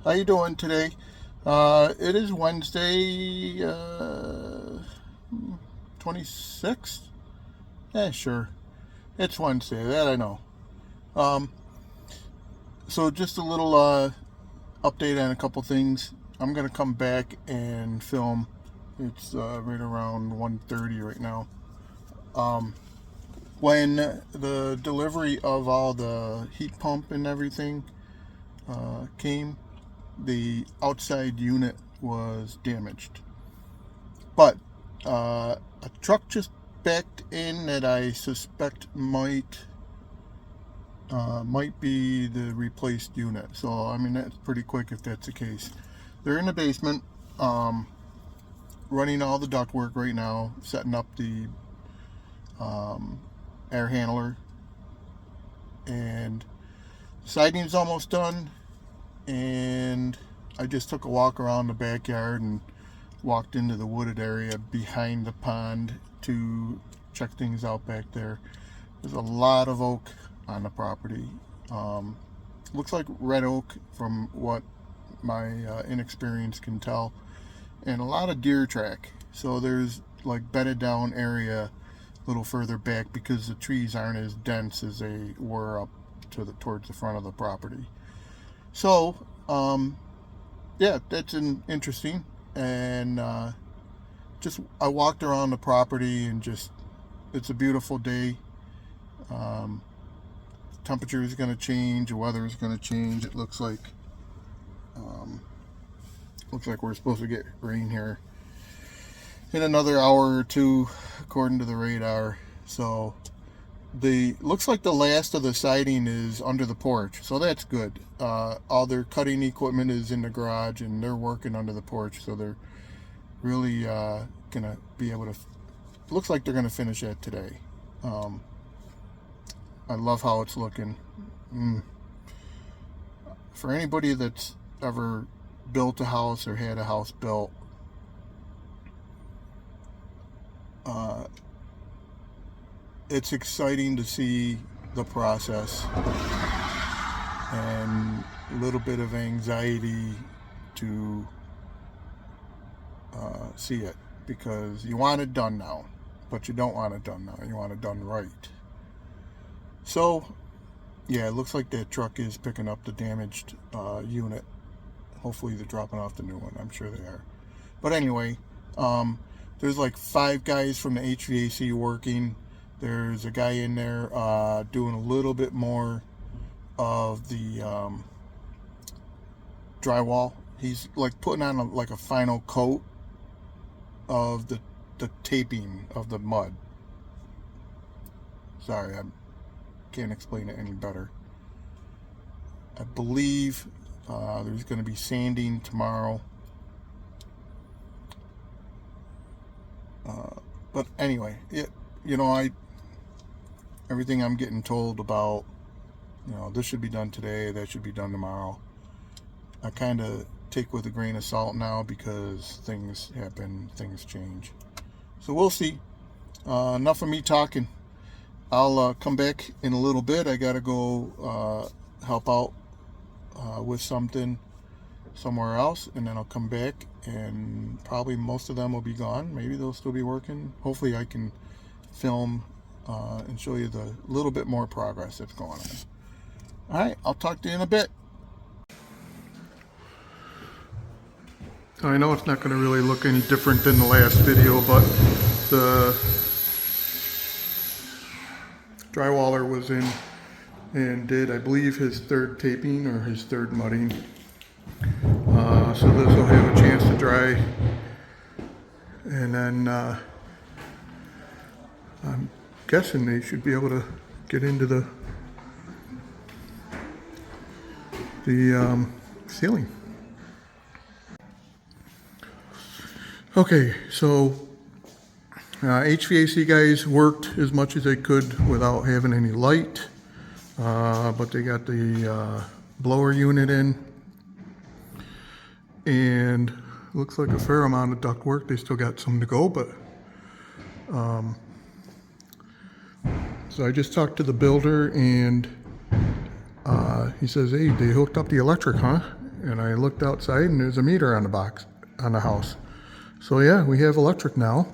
How you doing today? It is Wednesday, 26th? Yeah, sure. It's Wednesday, that I know. Um, so just a little update on a couple things. I'm going to come back and film. It's right around 1:30 right now. Um, when the delivery of all the heat pump and everything came, the outside unit was damaged. But a truck just backed in that I suspect might be the replaced unit. So I mean that's pretty quick if that's the case. They're in the basement, um, running all the ductwork right now, setting up the um, air handler, and siding's almost done. And I just took a walk around the backyard and walked into the wooded area behind the pond to check things out back there. There's a lot of oak on the property. Um, Looks like red oak from what my inexperience can tell, and a lot of deer track. So there's like bedded down area a little further back because the trees aren't as dense as they were up towards the front of the property. So yeah, that's interesting. And just I walked around the property and just it's a beautiful day. Um, Temperature is going to change. The weather is going to change. It um, looks like we're supposed to get rain here in another hour or two, according to the radar. So the looks like the last of the siding is under the porch, so that's good. All their cutting equipment is in the garage, and they're working under the porch, so they're really gonna be able to. Looks like they're gonna finish that today. Um, I love how it's looking. For anybody that's ever built a house or had a house built, uh, it's exciting to see the process and a little bit of anxiety to see it, because you want it done now, but you don't want it done now. You want it done right. So, yeah, it looks like that truck is picking up the damaged unit. Hopefully they're dropping off the new one. I'm sure they are. But anyway, there's like 5 guys from the HVAC working. There's a guy in there doing a little bit more of the drywall. He's like putting on like a final coat of the taping of the mud. Sorry, I can't explain it any better. I believe there's going to be sanding tomorrow. But anyway, everything I'm getting told about, this should be done today, that should be done tomorrow, I kind of take with a grain of salt now, because things happen, things change. So we'll see. Enough of me talking. I'll come back in a little bit. I gotta go help out with something somewhere else, and then I'll come back, and probably most of them will be gone. Maybe they'll still be working. Hopefully I can film and show you the little bit more progress that's going on. All right, I'll talk to you in a bit. I know it's not going to really look any different than the last video, but the drywaller was in and did, I believe, his 3rd taping or his 3rd mudding. So this will have a chance to dry, and then I'm guessing they should be able to get into the ceiling. Okay, so HVAC guys worked as much as they could without having any light, but they got the blower unit in, and looks like a fair amount of duct work. They still got some to go, but so I just talked to the builder, and he says, hey, they hooked up the electric, huh? and I looked outside and there's a meter on the box, on the house. So yeah, we have electric now.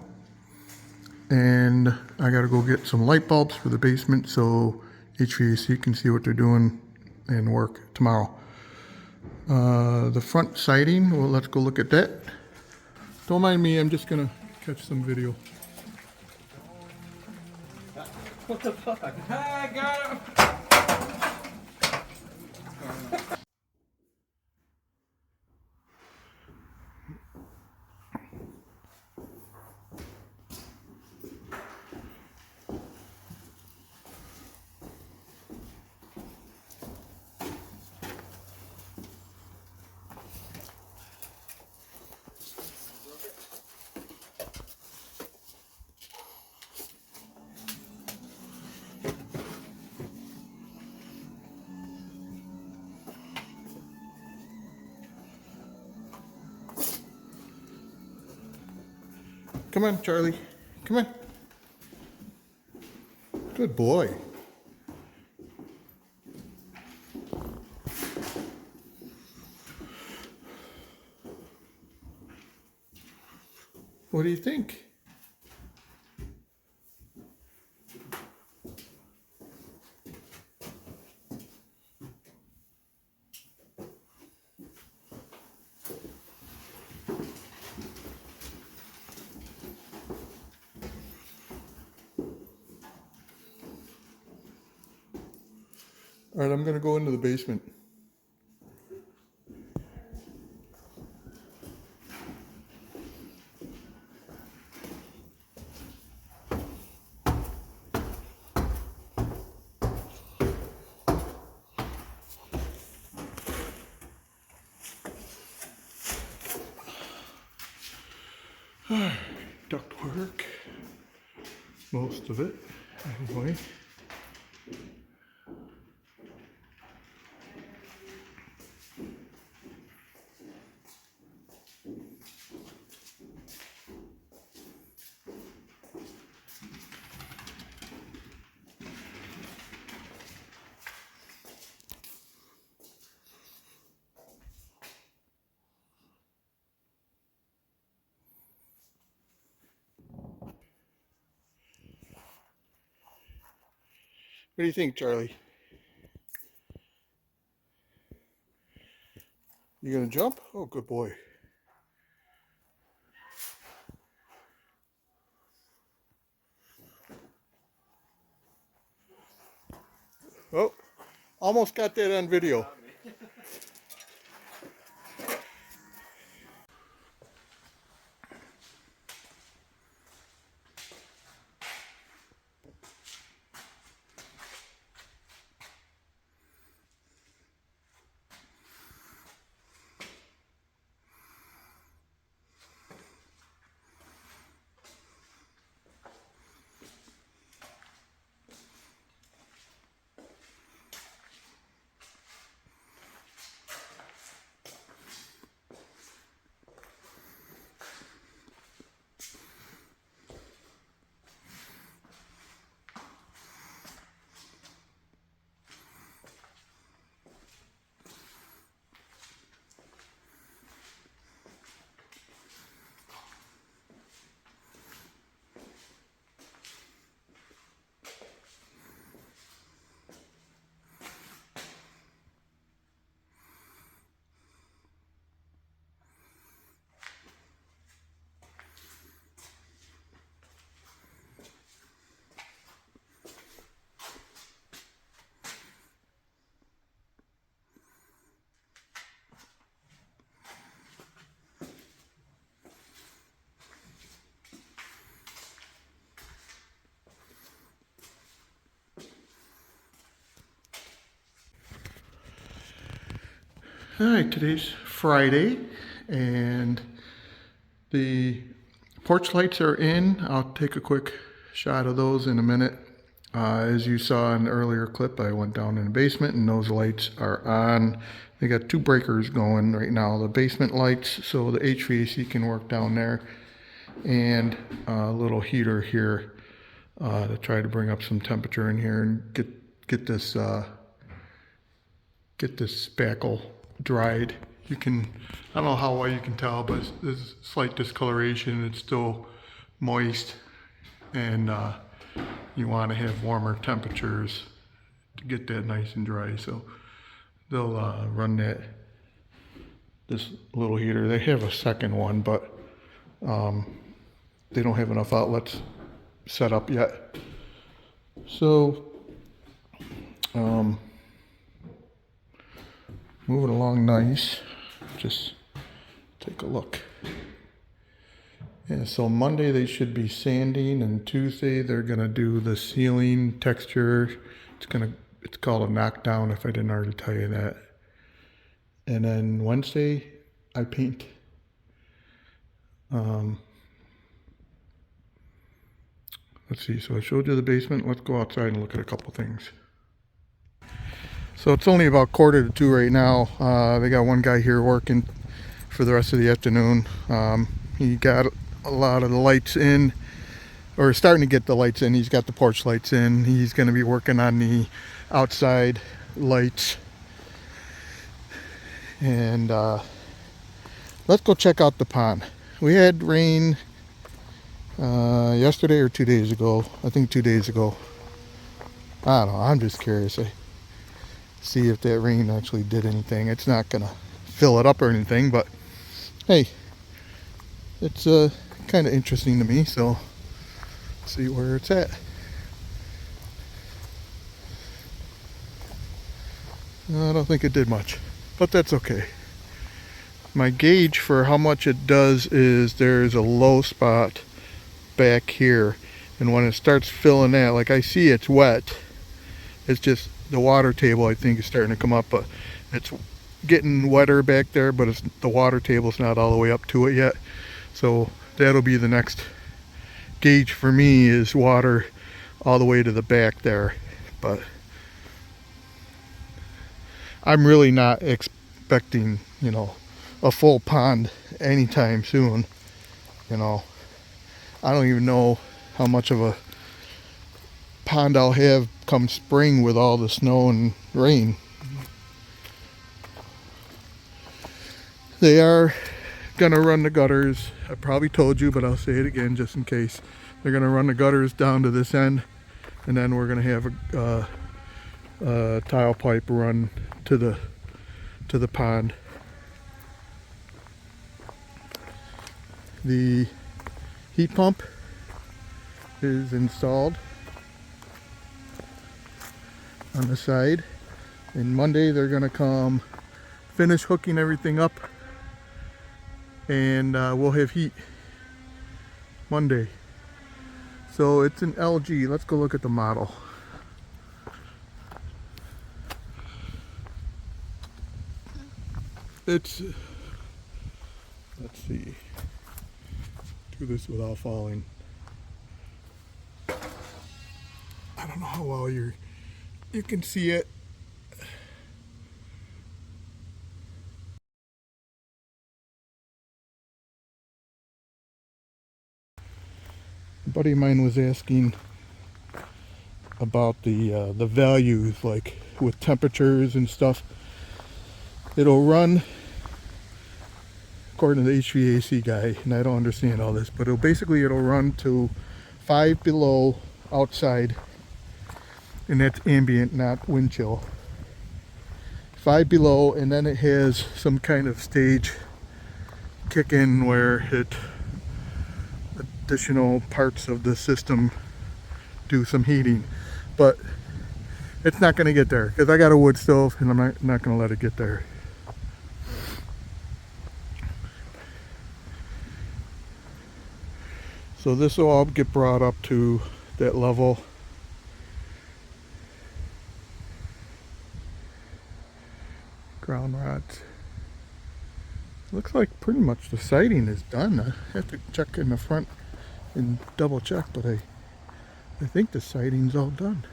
And I gotta go get some light bulbs for the basement so HVAC can see what they're doing and work tomorrow. The front siding, well, let's go look at that. Don't mind me, I'm just gonna catch some video. What the fuck? I got him! Come on, Charlie. Come on. Good boy. What do you think? All right, I'm gonna go into the basement. Duct work, most of it, anyway. What do you think, Charlie? You gonna jump? Oh, good boy. Oh, almost got that on video. All right, today's Friday, and the porch lights are in. I'll take a quick shot of those in a minute. As you saw in the earlier clip, I went down in the basement and those lights are on. They got two breakers going right now. The basement lights, so the HVAC can work down there, and a little heater here to try to bring up some temperature in here and get this spackle dried. you can, I don't know how well you can tell, but there's slight discoloration. It's still moist, and you want to have warmer temperatures to get that nice and dry. So they'll run this little heater. They have a second one, but they don't have enough outlets set up yet. So moving along nice. Just take a look. Yeah, so Monday they should be sanding, and Tuesday they're gonna do the ceiling texture. It's called a knockdown, if I didn't already tell you that. And then Wednesday I paint. Let's see, so I showed you the basement. Let's go outside and look at a couple things. So it's only about 1:45 right now. They got one guy here working for the rest of the afternoon. He got a lot of the lights in, or starting to get the lights in. He's got the porch lights in. He's going to be working on the outside lights. And let's go check out the pond. We had rain yesterday or 2 days ago. I think 2 days ago. I don't know. I'm just curious. See if that rain actually did anything. It's not gonna fill it up or anything, but hey, it's kind of interesting to me, so see where it's at. I don't think it did much, but that's okay. My gauge for how much it does is there's a low spot back here, and when it starts filling that, like I see it's wet, it's just the water table I think is starting to come up, but it's getting wetter back there, but the water table's not all the way up to it yet. So that'll be the next gauge for me, is water all the way to the back there. But I'm really not expecting, a full pond anytime soon. I don't even know how much of a pond I'll have come spring with all the snow and rain. They are gonna run the gutters. I probably told you, but I'll say it again just in case. They're gonna run the gutters down to this end, and then we're gonna have a tile pipe run to the pond. The heat pump is installed on the side, and Monday they're gonna come finish hooking everything up, and we'll have heat Monday. So it's an LG. Let's go look at the model. Let's see, do this without falling. I don't know how well you can see it. A buddy of mine was asking about the values, like with temperatures and stuff. It'll run, according to the HVAC guy, and I don't understand all this, but it'll run to 5 below outside, and that's ambient, not wind chill. 5 below, and then it has some kind of stage kick in where additional parts of the system do some heating, but it's not going to get there because I got a wood stove, and I'm not going to let it get there. So this will all get brought up to that level. Ground rods. Looks like pretty much the siding is done. I have to check in the front and double check, but I think the siding's all done.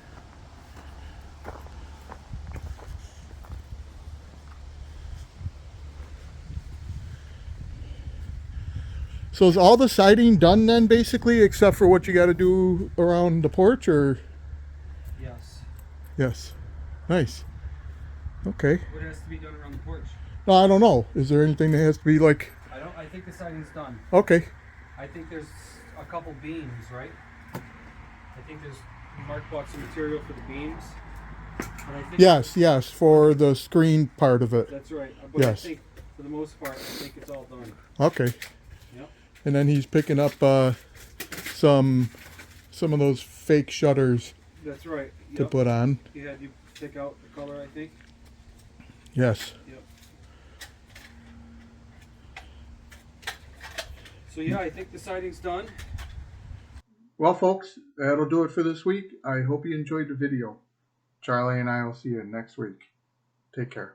So is all the siding done then, basically, except for what you got to do around the porch, or? Yes. Yes. Nice. Okay. What has to be done around the porch? No, I don't know. Is there anything that has to be like? I think the siding's done. Okay. I think there's a couple beams, right? I think there's Mark bought some material for the beams. And I think Yes, for the screen part of it. that's right. But Yes. I think for the most part, I think it's all done. Okay. Yep. And then he's picking up some of those fake shutters That's right. to Yep. put on. He had you pick out the color, I think. Yes. Yep. So yeah, I think the siding's done. Well, folks, that'll do it for this week. I hope you enjoyed the video. Charlie and I will see you next week. Take care.